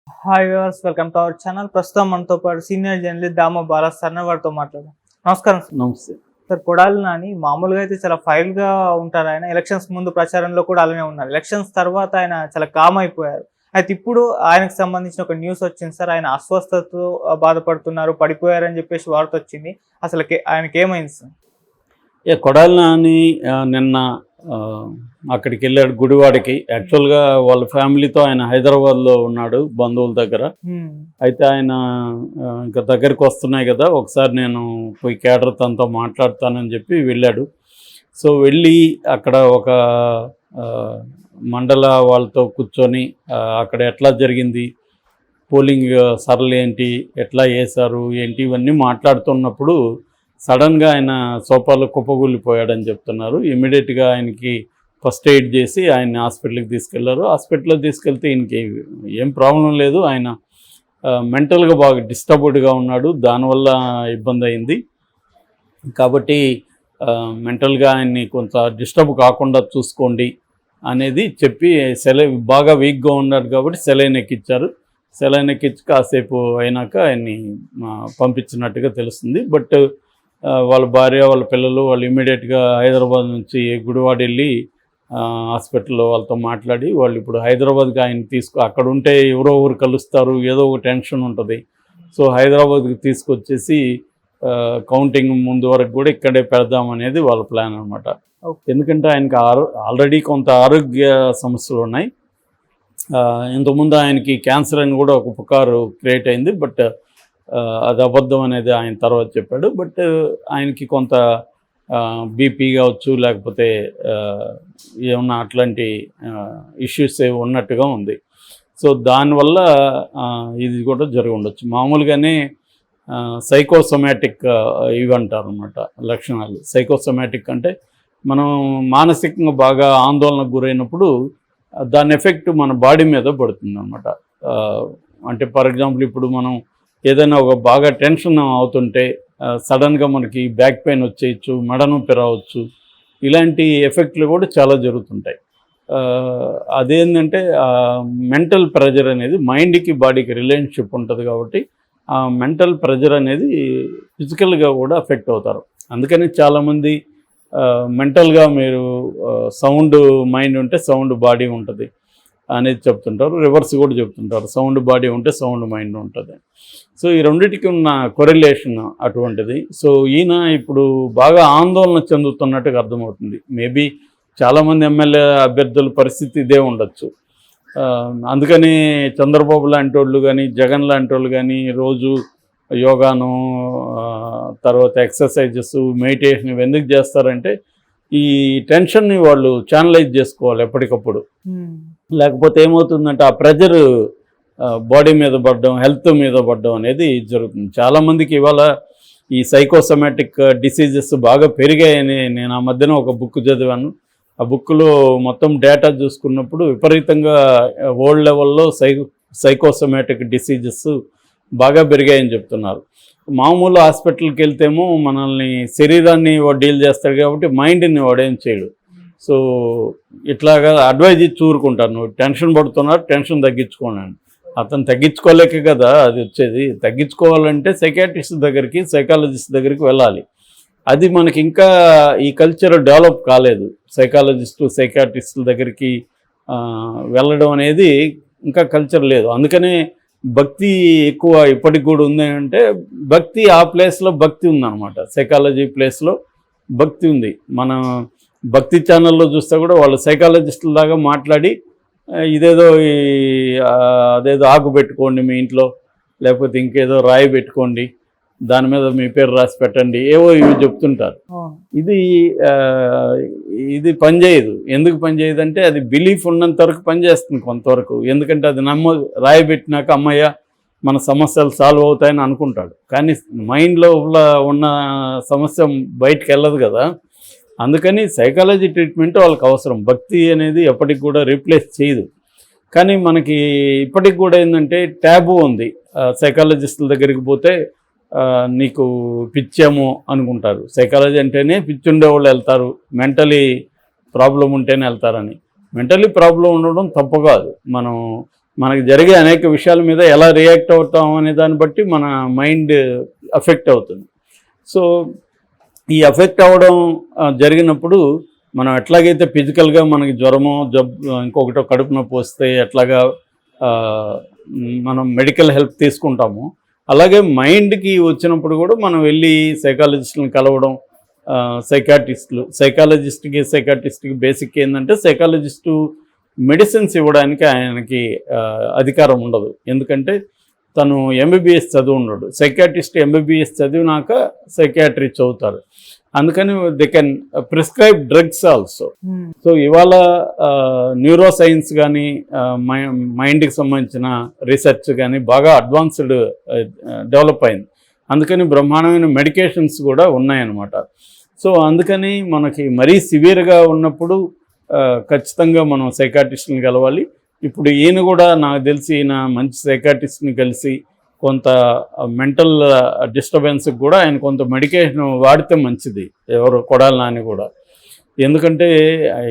Hi viewers, welcome to our channel. ప్రస్తుతం మనతో పాటు సీనియర్ జర్నలిస్ట్ దామ బాలా సార్ వారితో మాట్లాడదాం. నమస్కారం సార్. నమస్తే. సార్, కొడాలి నాని మామూలుగా అయితే చాలా ఫైల్గా ఉంటారు. ఆయన ఎలక్షన్స్ ముందు ప్రచారంలో కూడా అలానే ఉన్నారు. ఎలక్షన్స్ తర్వాత ఆయన చాలా కామ్ అయిపోయారు. అయితే ఇప్పుడు ఆయనకు సంబంధించిన ఒక న్యూస్ వచ్చింది సార్. ఆయన అస్వస్థతతో బాధపడుతున్నారు, పడిపోయారని చెప్పేసి వార్త వచ్చింది. అసలు ఆయనకి ఏమైంది సార్? కొడాలి నాని నిన్న అక్కడికి వెళ్ళాడు, గుడివాడకి. యాక్చువల్గా వాళ్ళ ఫ్యామిలీతో ఆయన హైదరాబాద్లో ఉన్నాడు, బంధువుల దగ్గర. అయితే ఆయన ఇంకా దగ్గరికి వస్తున్నాయి కదా, ఒకసారి నేను పోయి కేడర్ తనతో మాట్లాడతానని చెప్పి వెళ్ళాడు. సో వెళ్ళి అక్కడ ఒక మండల వాళ్ళతో కూర్చొని అక్కడ ఎట్లా జరిగింది, పోలింగ్ సరళి ఏంటి, ఎట్లా వేశారు ఏంటి, ఇవన్నీ మాట్లాడుతున్నప్పుడు సడన్గా ఆయన సోఫాలో కుప్పగూలిపోయాడని చెప్తున్నారు. ఇమీడియట్గా ఆయనకి ఫస్ట్ ఎయిడ్ చేసి ఆయన హాస్పిటల్కి తీసుకెళ్లారు. హాస్పిటల్లో తీసుకెళ్తే ఈయనకి ఏం ప్రాబ్లం లేదు, ఆయన మెంటల్గా బాగా డిస్టర్బ్డ్గా ఉన్నాడు, దానివల్ల ఇబ్బంది అయింది. కాబట్టి మెంటల్గా ఆయన్ని కొంత డిస్టర్బ్ కాకుండా చూసుకోండి అనేది చెప్పి బాగా వీక్గా ఉన్నాడు కాబట్టి సెలైన్ ఎక్కించారు. సెలైన్ ఎక్కించి కాసేపు అయినాక ఆయన్ని పంపించినట్టుగా తెలుస్తుంది. బట్ వాళ్ళ భార్య, వాళ్ళ పిల్లలు వాళ్ళు ఇమీడియట్గా హైదరాబాద్ నుంచి గుడివాడ వెళ్ళి హాస్పిటల్లో వాళ్ళతో మాట్లాడి వాళ్ళు ఇప్పుడు హైదరాబాద్కి ఆయన అక్కడ ఉంటే ఎవరో ఊరు కలుస్తారు, ఏదో ఒక టెన్షన్ ఉంటుంది. సో హైదరాబాద్కి తీసుకొచ్చేసి కౌంటింగ్ ముందు వరకు కూడా ఇక్కడే పెడదామనేది వాళ్ళ ప్లాన్ అనమాట. ఎందుకంటే ఆయనకి ఆల్రెడీ కొంత ఆరోగ్య సమస్యలు ఉన్నాయి. ఇంతకుముందు ఆయనకి క్యాన్సర్ అని కూడా ఒక పుకారు క్రియేట్ అయింది. బట్ అది అబద్ధం అనేది ఆయన తర్వాత చెప్పాడు. బట్ ఆయనకి కొంత బీపీ కావచ్చు, లేకపోతే ఏమన్నా అట్లాంటి ఇష్యూస్ ఉన్నట్టుగా ఉంది. సో దానివల్ల ఇది కూడా జరిగి ఉండొచ్చు. మామూలుగానే సైకోసోమాటిక్ ఇవి అంటారు అన్నమాట లక్షణాలు. సైకోసోమాటిక్ అంటే మనం మానసికంగా బాగా ఆందోళనకు గురైనప్పుడు దాని ఎఫెక్ట్ మన బాడీ మీద పడుతుంది అన్నమాట. అంటే ఫర్ ఎగ్జాంపుల్ ఇప్పుడు మనం ఏదైనా ఒక బాగా టెన్షన్ అవుతుంటే సడన్గా మనకి బ్యాక్ పెయిన్ వచ్చేయచ్చు, మెడ నొప్పి రావచ్చు. ఇలాంటి ఎఫెక్ట్లు కూడా చాలా జరుగుతుంటాయి. అదేంటంటే మెంటల్ ప్రెజర్ అనేది మైండ్కి బాడీకి రిలేషన్షిప్ ఉంటుంది కాబట్టి ఆ మెంటల్ ప్రెజర్ అనేది ఫిజికల్గా కూడా ఎఫెక్ట్ అవుతారు. అందుకని చాలామంది మెంటల్గా మీరు సౌండ్ మైండ్ ఉంటే సౌండ్ బాడీ ఉంటుంది అనేది చెప్తుంటారు. రివర్స్ కూడా చెప్తుంటారు, సౌండ్ బాడీ ఉంటే సౌండ్ మైండ్ ఉంటుంది. సో ఈ రెండింటికి ఉన్న కొరిలేషన్ అటువంటిది. సో ఈయన ఇప్పుడు బాగా ఆందోళన చెందుతున్నట్టుగా అర్థమవుతుంది. మేబీ చాలామంది ఎమ్మెల్యే అభ్యర్థుల పరిస్థితి ఇదే ఉండొచ్చు. అందుకని చంద్రబాబు లాంటి వాళ్ళు కానీ, జగన్ లాంటి వాళ్ళు కానీ రోజు యోగాను, తర్వాత ఎక్సర్సైజెస్, మెడిటేషన్ ఇవి ఎందుకు చేస్తారంటే ఈ టెన్షన్ని వాళ్ళు ఛానలైజ్ చేసుకోవాలి ఎప్పటికప్పుడు. లేకపోతే ఏమవుతుందంటే ఆ ప్రెజర్ బాడీ మీద పడడం, హెల్త్ మీద పడడం అనేది జరుగుతుంది. చాలామందికి ఇవాళ ఈ సైకోసోమాటిక్ డిసీజెస్ బాగా పెరిగాయని నేను ఆ మధ్యన ఒక బుక్ చదివాను. ఆ బుక్లో మొత్తం డేటా చూసుకున్నప్పుడు విపరీతంగా వరల్డ్ లెవెల్లో సైకోసోమాటిక్ డిసీజెస్ బాగా పెరిగాయని చెప్తున్నారు. మామూలు హాస్పిటల్కి వెళ్తేమో మనల్ని శరీరాన్ని వాడు డీల్ చేస్తాడు కాబట్టి మైండ్ని వాడేం చేయడు. సో ఇట్లాగా అడ్వైజ్ ఇచ్చి చూరుకుంటారు, నువ్వు టెన్షన్ పడుతున్నావు, టెన్షన్ తగ్గించుకోండి. అతను తగ్గించుకోలేక కదా అది వచ్చేది. తగ్గించుకోవాలంటే సైకాట్రిస్ట్ దగ్గరికి, సైకాలజిస్ట్ దగ్గరికి వెళ్ళాలి. అది మనకి ఇంకా ఈ కల్చర్ డెవలప్ కాలేదు. సైకాట్రిస్టుల దగ్గరికి వెళ్ళడం అనేది ఇంకా కల్చర్ లేదు. అందుకనే భక్తి ఎక్కువ ఇప్పటికి కూడా ఉంది. అంటే భక్తి ఆ ప్లేస్లో భక్తి ఉందన్నమాట. సైకాలజీ ప్లేస్లో భక్తి ఉంది. మన భక్తి ఛానల్లో చూస్తే కూడా వాళ్ళు సైకాలజిస్టుల దాకా మాట్లాడి ఇదేదో అదేదో ఆకు పెట్టుకోండి మీ ఇంట్లో, లేకపోతే ఇంకేదో రాయి పెట్టుకోండి, దాని మీద మీ పేరు రాసి పెట్టండి, ఏవో ఇవి చెప్తుంటారు. ఇది పనిచేయదు. ఎందుకు పనిచేయదు అంటే అది బిలీఫ్ ఉన్నంత వరకు పనిచేస్తుంది కొంతవరకు. ఎందుకంటే అది రాయి పెట్టినాక అమ్మయ్య మన సమస్యలు సాల్వ్ అవుతాయని అనుకుంటాడు. కానీ మైండ్లో ఉన్న సమస్య బయటకు వెళ్ళదు కదా. అందుకని సైకాలజీ ట్రీట్మెంట్ వాళ్ళకి అవసరం. భక్తి అనేది ఎప్పటికి కూడా రీప్లేస్ చేయదు. కానీ మనకి ఇప్పటికి కూడా ఏంటంటే ట్యాబు ఉంది. సైకాలజిస్టుల దగ్గరికి పోతే నీకు పిచ్చేమో అనుకుంటారు. సైకాలజీ అంటేనే పిచ్చి ఉండేవాళ్ళు వెళ్తారు, మెంటలీ ప్రాబ్లం ఉంటేనే వెళ్తారని. మెంటలీ ప్రాబ్లం ఉండడం తప్పు కాదు. మనం మనకు జరిగే అనేక విషయాల మీద ఎలా రియాక్ట్ అవుతాం అనే దాన్ని బట్టి మన మైండ్ అఫెక్ట్ అవుతుంది. సో ఈ అఫెక్ట్ అవ్వడం జరిగినప్పుడు మనం ఎట్లాగైతే ఫిజికల్గా మనకి జ్వరమో ఇంకొకటో కడుపు నొప్పి వస్తే ఎట్లాగా మనం మెడికల్ హెల్ప్ తీసుకుంటామో, అలాగే మైండ్కి వచ్చినప్పుడు కూడా మనం వెళ్ళి సైకాలజిస్ట్ని కలవడం. సైకాలజిస్ట్కి బేసిక్ ఏంటంటే సైకాలజిస్టు మెడిసిన్స్ ఇవ్వడానికి ఆయనకి అధికారం ఉండదు. ఎందుకంటే తను ఎంబీబీఎస్ చదువు ఉన్నాడు. సైకాట్రిస్ట్ ఎంబీబీఎస్ చదివినాక సైకాట్రీ చదువుతారు. అందుకని they can prescribe drugs also. So ఇవాళ న్యూరో సైన్స్ కానీ మైండ్కి సంబంధించిన రీసెర్చ్ కానీ బాగా అడ్వాన్స్డ్ డెవలప్ అయింది. అందుకని బ్రహ్మాండమైన మెడికేషన్స్ కూడా ఉన్నాయన్నమాట. సో అందుకని మనకి మరీ సివియర్గా ఉన్నప్పుడు ఖచ్చితంగా మనం సైకాట్రిస్ట్ని కలవాలి. ఇప్పుడు ఈయన కూడా నాకు తెలిసి ఈయన మంచి సైకాట్రిస్ట్ని కలిసి కొంత మెంటల్ డిస్టర్బెన్స్కి కూడా ఆయన కొంత మెడికేషన్ వాడితే మంచిది. ఎవరు కొడాలి నాని కూడా. ఎందుకంటే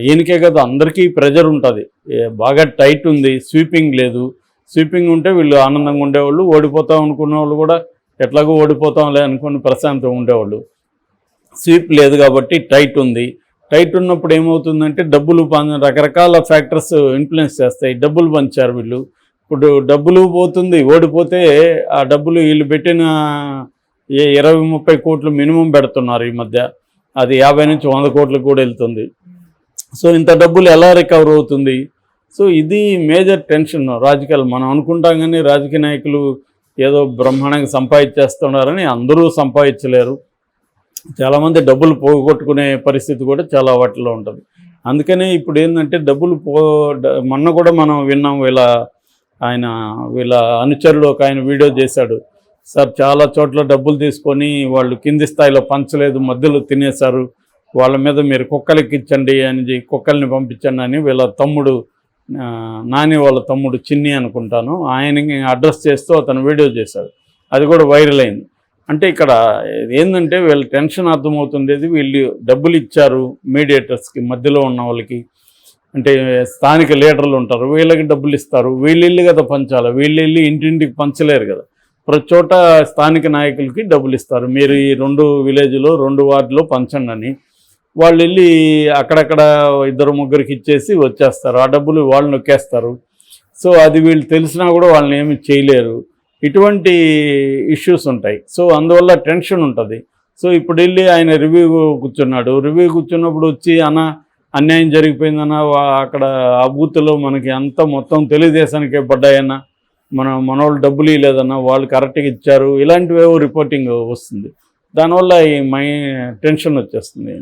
ఈయనకే కదా, అందరికీ ప్రెజర్ ఉంటుంది. బాగా టైట్ ఉంది, స్వీపింగ్ లేదు. స్వీపింగ్ ఉంటే వీళ్ళు ఆనందంగా ఉండేవాళ్ళు, ఓడిపోతాం అనుకున్న వాళ్ళు కూడా ఎట్లాగో ఓడిపోతాంలే అనుకుని ప్రశాంతంగా ఉండేవాళ్ళు. స్వీప్ లేదు కాబట్టి టైట్ ఉంది. టైట్ ఉన్నప్పుడు ఏమవుతుందంటే డబ్బులు రకరకాల ఫ్యాక్టర్స్ ఇన్ఫ్లుయెన్స్ చేస్తాయి. డబ్బులు పంచారు వీళ్ళు, ఇప్పుడు డబ్బులు పోతుంది. ఓడిపోతే ఆ డబ్బులు వీళ్ళు పెట్టిన 20-30 కోట్లు మినిమం పెడుతున్నారు ఈ మధ్య. అది 50 నుంచి 100 కోట్లకు కూడా వెళ్తుంది. సో ఇంత డబ్బులు ఎలా రికవర్ అవుతుంది? సో ఇది మేజర్ టెన్షన్ రాజకీయాలు. మనం అనుకుంటాం కానీ రాజకీయ నాయకులు ఏదో బ్రహ్మాండంగా సంపాదించేస్తున్నారని. అందరూ సంపాదించలేరు. చాలామంది డబ్బులు పోగొట్టుకునే పరిస్థితి కూడా చాలా వాటిలో ఉంటుంది. అందుకనే ఇప్పుడు ఏంటంటే మొన్న కూడా మనం విన్నాం, వీళ్ళ అనుచరుడు ఒక ఆయన వీడియో చేశాడు. సార్ చాలా చోట్ల డబ్బులు తీసుకొని వాళ్ళు కింది స్థాయిలో పంచలేదు, మధ్యలో తినేశారు, వాళ్ళ మీద మీరు కుక్కలకి ఇచ్చండి అని, కుక్కల్ని పంపించండి అని వీళ్ళ తమ్ముడు నాని వాళ్ళ తమ్ముడు చిన్ని అనుకుంటాను, ఆయనకి అడ్రస్ చేస్తూ అతను వీడియో చేశాడు. అది కూడా వైరల్ అయింది. అంటే ఇక్కడ ఏంటంటే వీళ్ళ టెన్షన్ అర్థమవుతుండేది. వీళ్ళు డబ్బులు ఇచ్చారు మీడియేటర్స్కి, మధ్యలో ఉన్న వాళ్ళకి. అంటే స్థానిక లీడర్లు ఉంటారు, వీళ్ళకి డబ్బులు ఇస్తారు. వీళ్ళు కదా పంచాలి, వీళ్ళు ఇంటింటికి పంచలేరు కదా. ప్రతి చోట స్థానిక నాయకులకి డబ్బులు ఇస్తారు. మీరు ఈ 2 విలేజ్లో 2 వార్డులో పంచండి అని. వాళ్ళు వెళ్ళి అక్కడక్కడ 2-3కి ఇచ్చేసి వచ్చేస్తారు. ఆ డబ్బులు వాళ్ళు నొక్కేస్తారు. సో అది వీళ్ళు తెలిసినా కూడా వాళ్ళని ఏమి చేయలేరు. ఇటువంటి ఇష్యూస్ ఉంటాయి. సో అందువల్ల టెన్షన్ ఉంటుంది. సో ఇప్పుడు వెళ్ళి ఆయన రివ్యూ కూర్చున్నప్పుడు వచ్చి అన్యాయం జరిగిపోయిందన్న, అక్కడ ఆ బూత్లో మనకి అంతా మొత్తం తెలుగుదేశానికే పడ్డాయన్నా, మనోళ్ళు డబ్బులు ఇవ్వలేదన్నా, వాళ్ళు కరెక్ట్గా ఇచ్చారు, ఇలాంటివేవో రిపోర్టింగ్ వస్తుంది. దానివల్ల ఈ టెన్షన్ వచ్చేస్తుంది.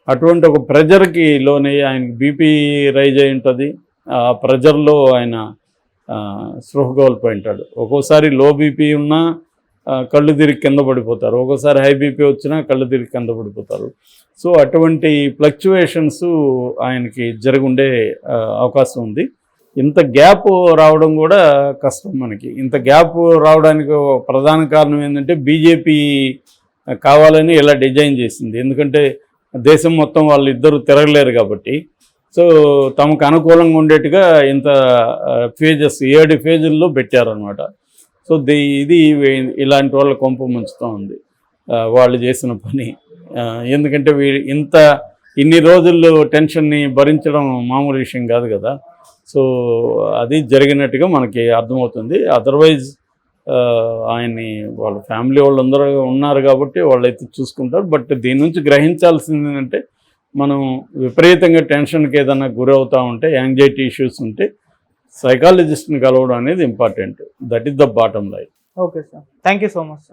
అటువంటి ఒక ప్రెజర్కి లోనయ్యి ఆయనకి బీపీ రైజ్ అయి ఉంటుంది. ఆ ప్రెజర్లో ఆయన స్పృహ కోల్పోయి ఉంటాడు. ఒక్కోసారి లో బీపీ ఉన్నా కళ్ళు తిరిగి కింద పడిపోతారు, ఒక్కోసారి హై బీపీ వచ్చినా కళ్ళు తిరిగి కింద పడిపోతారు. సో అటువంటి ఫ్లక్చువేషన్స్ ఆయనకి జరుగుండే అవకాశం ఉంది. ఇంత గ్యాప్ రావడం కూడా కష్టం మనకి. ఇంత గ్యాప్ రావడానికి ప్రధాన కారణం ఏంటంటే బీజేపీ కావాలని ఇలా డిజైన్ చేసింది. ఎందుకంటే దేశం మొత్తం వాళ్ళు ఇద్దరు తిరగలేరు కాబట్టి. సో తమకు అనుకూలంగా ఉండేట్టుగా ఇంత 7 ఫేజుల్లో పెట్టారనమాట. సో ఇది ఇలాంటి వాళ్ళ కొంప ముంచుతూ ఉంది వాళ్ళు చేసిన పని. ఎందుకంటే ఇన్ని రోజుల్లో టెన్షన్ని భరించడం మామూలు విషయం కాదు కదా. సో అది జరిగినట్టుగా మనకి అర్థమవుతుంది. అదర్వైజ్ ఆయన్ని వాళ్ళ ఫ్యామిలీ వాళ్ళందరూ ఉన్నారు కాబట్టి వాళ్ళైతే చూసుకుంటారు. బట్ దీని నుంచి గ్రహించాల్సింది ఏంటంటే, మనం విపరీతంగా టెన్షన్కి ఏదైనా గురవుతూ ఉంటే, యాంగ్జైటీ ఇష్యూస్ ఉంటే సైకాలజిస్ట్ని కలవడం అనేది important. That is the bottom line. Okay sir, thank you so much.